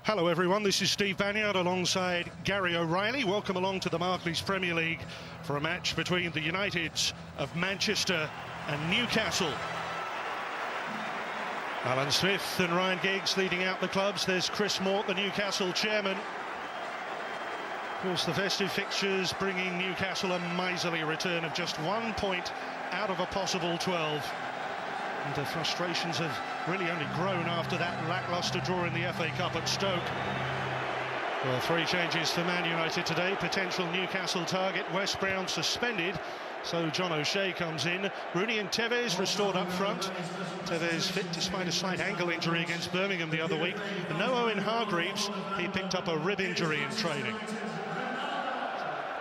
Hello everyone, this is Steve Banyard alongside Gary O'Reilly. Welcome along to the Barclays Premier League for a match between the Uniteds of Manchester and Newcastle. Alan Smith and Ryan Giggs leading out the clubs. There's Chris Mort, the Newcastle chairman. Of course, the festive fixtures bringing Newcastle a miserly return of just 1 point out of a possible 12. And the frustrations have really only grown after that lacklustre draw in the FA Cup at Stoke. Well, 3 changes for Man United today. Potential Newcastle target, Wes Brown suspended, so John O'Shea comes in. Rooney and Tevez restored up front. Tevez fit despite a slight ankle injury against Birmingham the other week. And no Owen Hargreaves, he picked up a rib injury in training.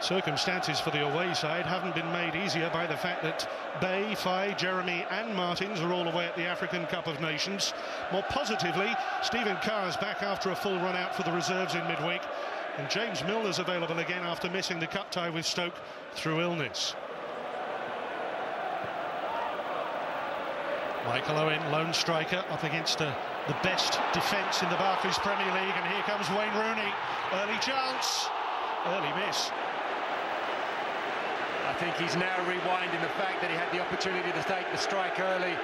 Circumstances for the away side haven't been made easier by the fact that Bay, Faye, Jeremy and Martins are all away at the African Cup of Nations. More positively, Stephen Carr's back after a full run out for the reserves in midweek, and James Milner's available again after missing the cup tie with Stoke through illness. Micheal Owen, lone striker, up against the best defence in the Barclays Premier League, and here comes Wayne Rooney. Early chance, early miss. I think he's now rewinding the fact that he had the opportunity to take the strike early.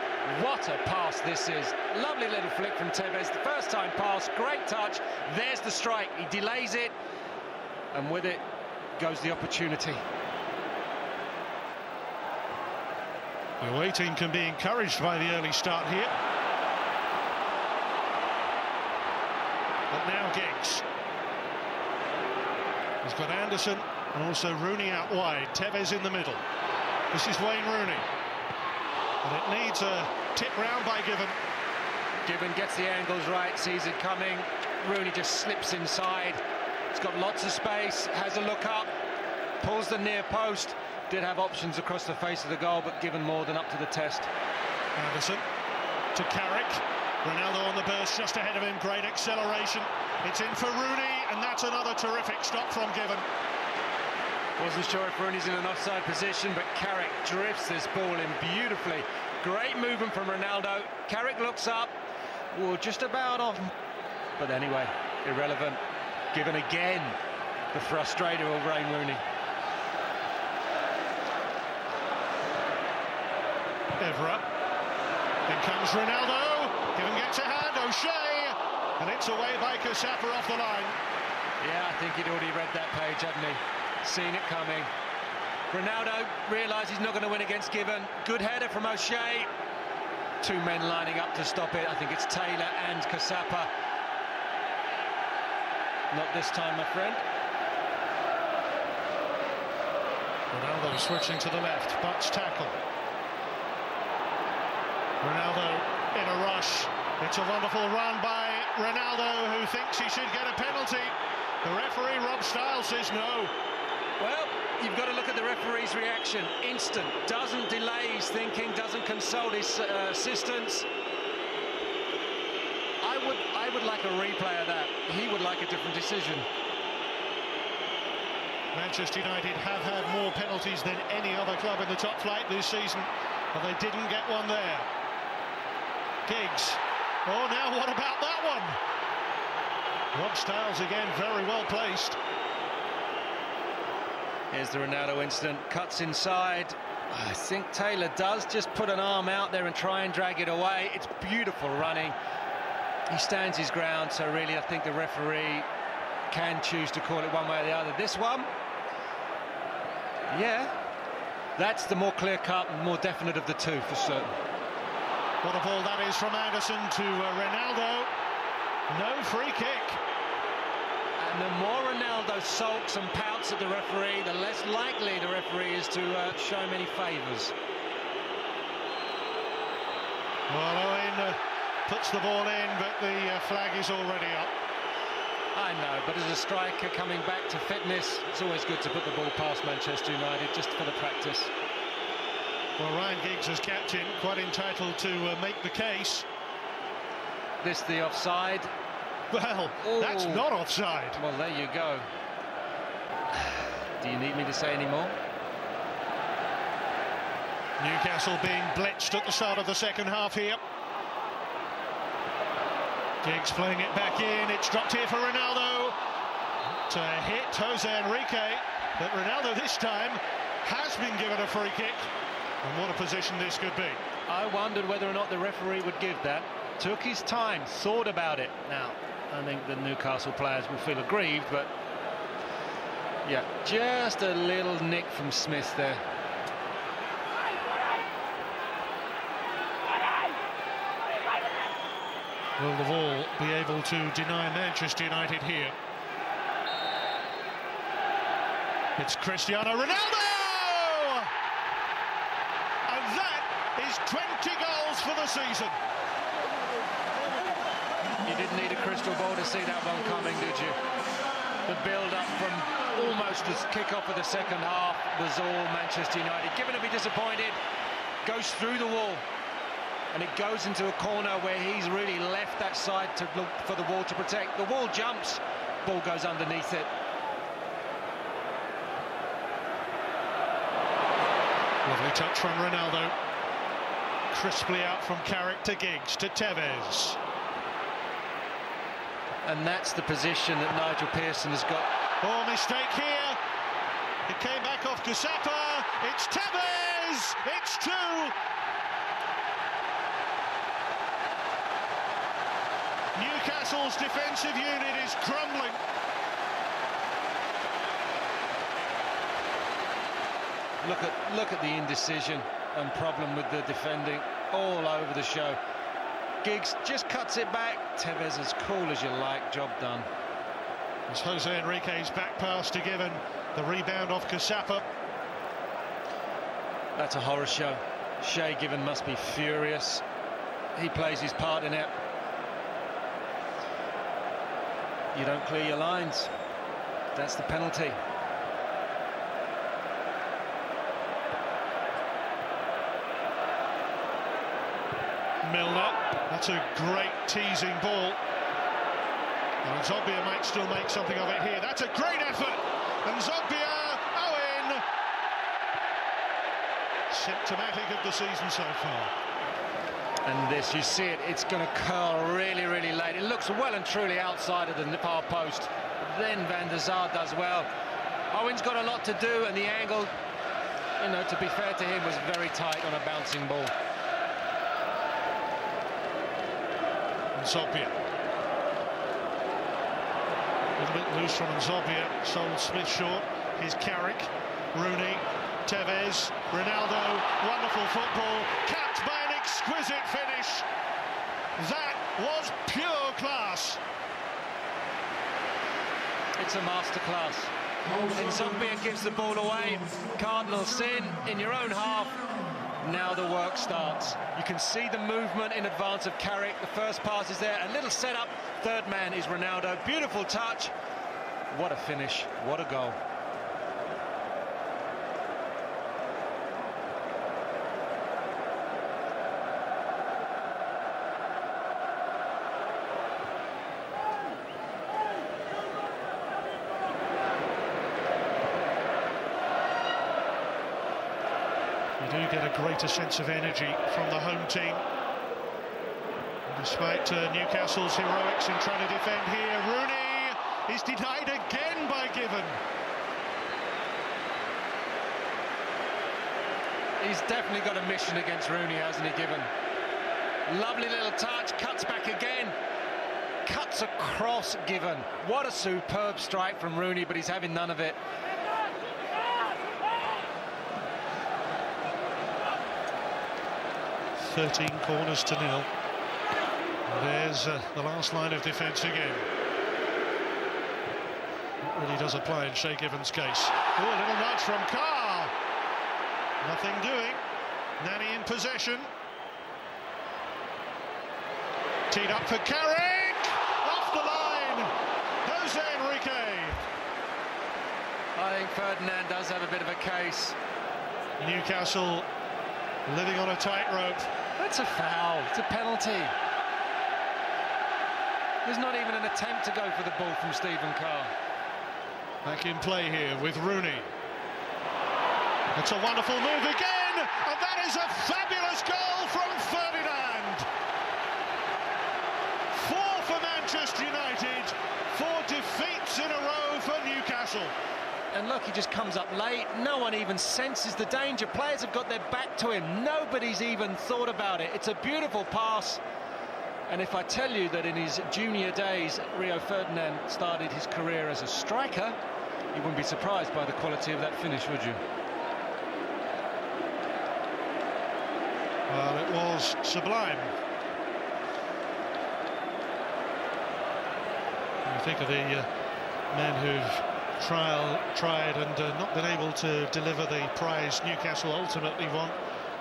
What a pass this is. Lovely little flick from Tevez. The first time pass, great touch. There's the strike. He delays it, and with it goes the opportunity. The away team can be encouraged by the early start here. But now Giggs. He's got Anderson and also Rooney out wide. Tevez in the middle. This is Wayne Rooney. And it needs a tip round by Given. Given gets the angles right, sees it coming. Rooney just slips inside. He's got lots of space, has a look up, pulls the near post. Did have options across the face of the goal, but Given more than up to the test. Anderson to Carrick. Ronaldo on the burst just ahead of him. Great acceleration. It's in for Rooney, and that's another terrific stop from Given. Wasn't sure if Rooney's in an offside position, but Carrick drifts this ball in beautifully. Great movement from Ronaldo. Carrick looks up, just about off. But anyway, irrelevant. Given again. The frustrator of Wayne Rooney. Evra. Then comes Ronaldo. Given gets a hand. O'Shea. And it's away by Caçapa off the line. Yeah, I think he'd already read that page, hadn't he? Seen it coming. Ronaldo realised he's not going to win against Given. Good header from O'Shea. 2 men lining up to stop it. I think it's Taylor and Caçapa. Not this time, my friend. Ronaldo switching to the left. Butt's tackle. Ronaldo in a rush. It's a wonderful run by Ronaldo, who thinks he should get a penalty. The referee, Rob Stiles, says no. Well, you've got to look at the referee's reaction. Instant, doesn't delay his thinking, doesn't consult his assistants. I would like a replay of that. He would like a different decision. Manchester United have had more penalties than any other club in the top flight this season, but they didn't get one there. Giggs. Oh, now what about that one? Rob Stiles again, very well placed. Here's the Ronaldo incident, cuts inside. I think Taylor does just put an arm out there and try and drag it away. It's beautiful running. He stands his ground, so really I think the referee can choose to call it one way or the other. This one, yeah, that's the more clear-cut and more definite of the two for certain. What a ball that is from Anderson to Ronaldo. No free kick. And the more Ronaldo sulks and pouts at the referee, the less likely the referee is to show him any favours. Well, Owen puts the ball in, but the flag is already up. I know, but as a striker coming back to fitness, it's always good to put the ball past Manchester United, just for the practice. Well, Ryan Giggs as captain, quite entitled to make the case. This the offside. Well, that's not offside. Well, there you go. Do you need me to say any more? Newcastle being blitzed at the start of the second half here. Giggs playing it back in, it's dropped here for Ronaldo. To hit José Enrique, but Ronaldo this time has been given a free kick. And what a position this could be. I wondered whether or not the referee would give that. Took his time, thought about it. Now, I think the Newcastle players will feel aggrieved, but yeah, just a little nick from Smith there. Will the ball be able to deny Manchester United here? It's Cristiano Ronaldo! And that is 20 goals for the season. You didn't need a crystal ball to see that one coming, did you? The build-up from almost the kick-off of the second half was all Manchester United. Given to be disappointed, goes through the wall. And it goes into a corner where he's really left that side to look for the wall to protect. The wall jumps, ball goes underneath it. Lovely touch from Ronaldo. Crisply out from Carrick to Giggs to Tevez. And that's the position that Nigel Pearson has got. Oh, mistake here. It came back off Caçapa. It's Tevez. It's 2. Newcastle's defensive unit is crumbling. Look at the indecision and problem with the defending all over the show. Giggs just cuts it back. Tevez as cool as you like, job done. It's José Enrique's back pass to Given. The rebound off Caçapa. That's a horror show. Shay Given must be furious. He plays his part in it. You don't clear your lines. That's the penalty. Milner, that's a great teasing ball. And Zogbia might still make something of it here. That's a great effort. And Zogbia, Owen. Symptomatic of the season so far. And this, you see it, it's going to curl really, really late. It looks well and truly outside of the far post. Then Van der Sar does well. Owen's got a lot to do, and the angle, you know, to be fair to him, was very tight on a bouncing ball. Zogbia. A little bit loose from Zogbia. Sold Smith short. Here's Carrick, Rooney, Tevez, Ronaldo. Wonderful football. Capped by an exquisite finish. That was pure class. It's a masterclass. And Zogbia gives the ball away. Cardinal sin in your own half. Now the work starts. You can see the movement in advance of Carrick. The first pass is there. A little setup. Third man is Ronaldo. Beautiful touch. What a finish. What a goal. You do get a greater sense of energy from the home team. Despite Newcastle's heroics in trying to defend here, Rooney is denied again by Given. He's definitely got a mission against Rooney, hasn't he, Given? Lovely little touch, cuts back again. Cuts across Given. What a superb strike from Rooney, but he's having none of it. "13 corners to 0. There's the last line of defence again. It really does apply in Shay Given's case. Oh, a little nudge from Carr. Nothing doing. Nani in possession. Teed up for Carrick. Off the line. José Enrique. I think Ferdinand does have a bit of a case. Newcastle living on a tightrope. That's a foul. It's a penalty. There's not even an attempt to go for the ball from Stephen Carr. Back in play here with Rooney. It's a wonderful move again, and that is a fabulous goal from Ferdinand. 4 for Manchester United, 4 defeats in a row for Newcastle. And look, he just comes up late. No one even senses the danger. Players have got their back to him. Nobody's even thought about it. It's a beautiful pass. And if I tell you that in his junior days, Rio Ferdinand started his career as a striker, you wouldn't be surprised by the quality of that finish, would you? Well, it was sublime. You think of the men who've tried and not been able to deliver the prize Newcastle ultimately won.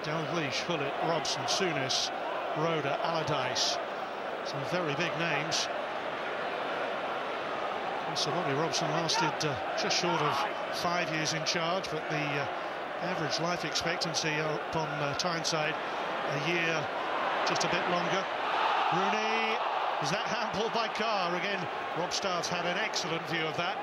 Dalglish, Hullet, Robson, Souness, Roda, Allardyce. Some very big names. So Bobby Robson lasted just short of 5 years in charge, but the average life expectancy up on Tyneside a year, just a bit longer. Rooney, was that handballed by Carr? Again, Rob Starr's had an excellent view of that.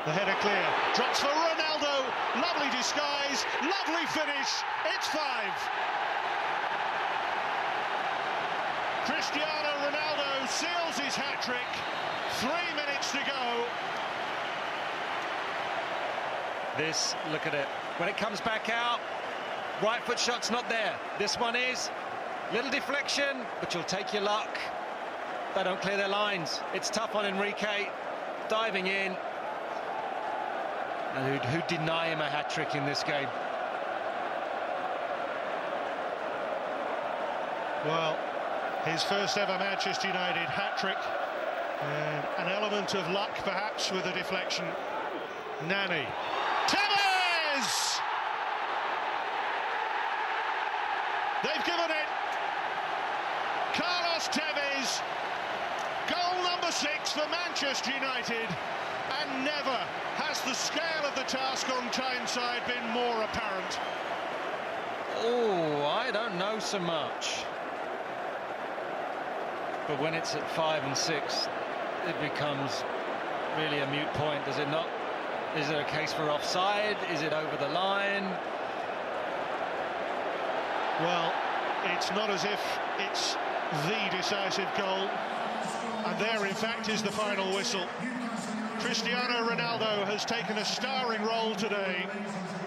The header clear, drops for Ronaldo, lovely disguise, lovely finish, it's 5. Cristiano Ronaldo seals his hat-trick, 3 minutes to go. This, look at it, when it comes back out, right foot shot's not there. This one is, little deflection, but you'll take your luck. They don't clear their lines. It's tough on Enrique, diving in. And who'd deny him a hat-trick in this game? Well, his first ever Manchester United hat-trick. An element of luck, perhaps, with a deflection. Nani. Tevez! They've given it. Carlos Tevez. Goal number 6 for Manchester United. And never has the scale of the task on Tyneside been more apparent. Oh, I don't know so much. But when it's at 5 and 6, it becomes really a moot point, does it not? Is it a case for offside? Is it over the line? Well, it's not as if it's the decisive goal. And there, in fact, is the final whistle. Cristiano Ronaldo has taken a starring role today,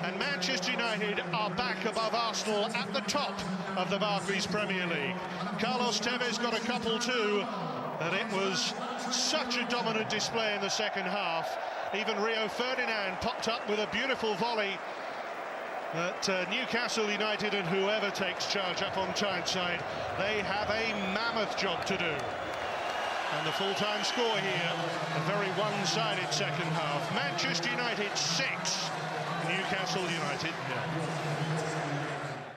and Manchester United are back above Arsenal at the top of the Barclays Premier League. Carlos Tevez got a couple too, and it was such a dominant display in the second half. Even Rio Ferdinand popped up with a beautiful volley. But Newcastle United and whoever takes charge up on Tyneside, they have a mammoth job to do. And the full-time score here, a very one-sided second half. Manchester United 6, Newcastle United 0.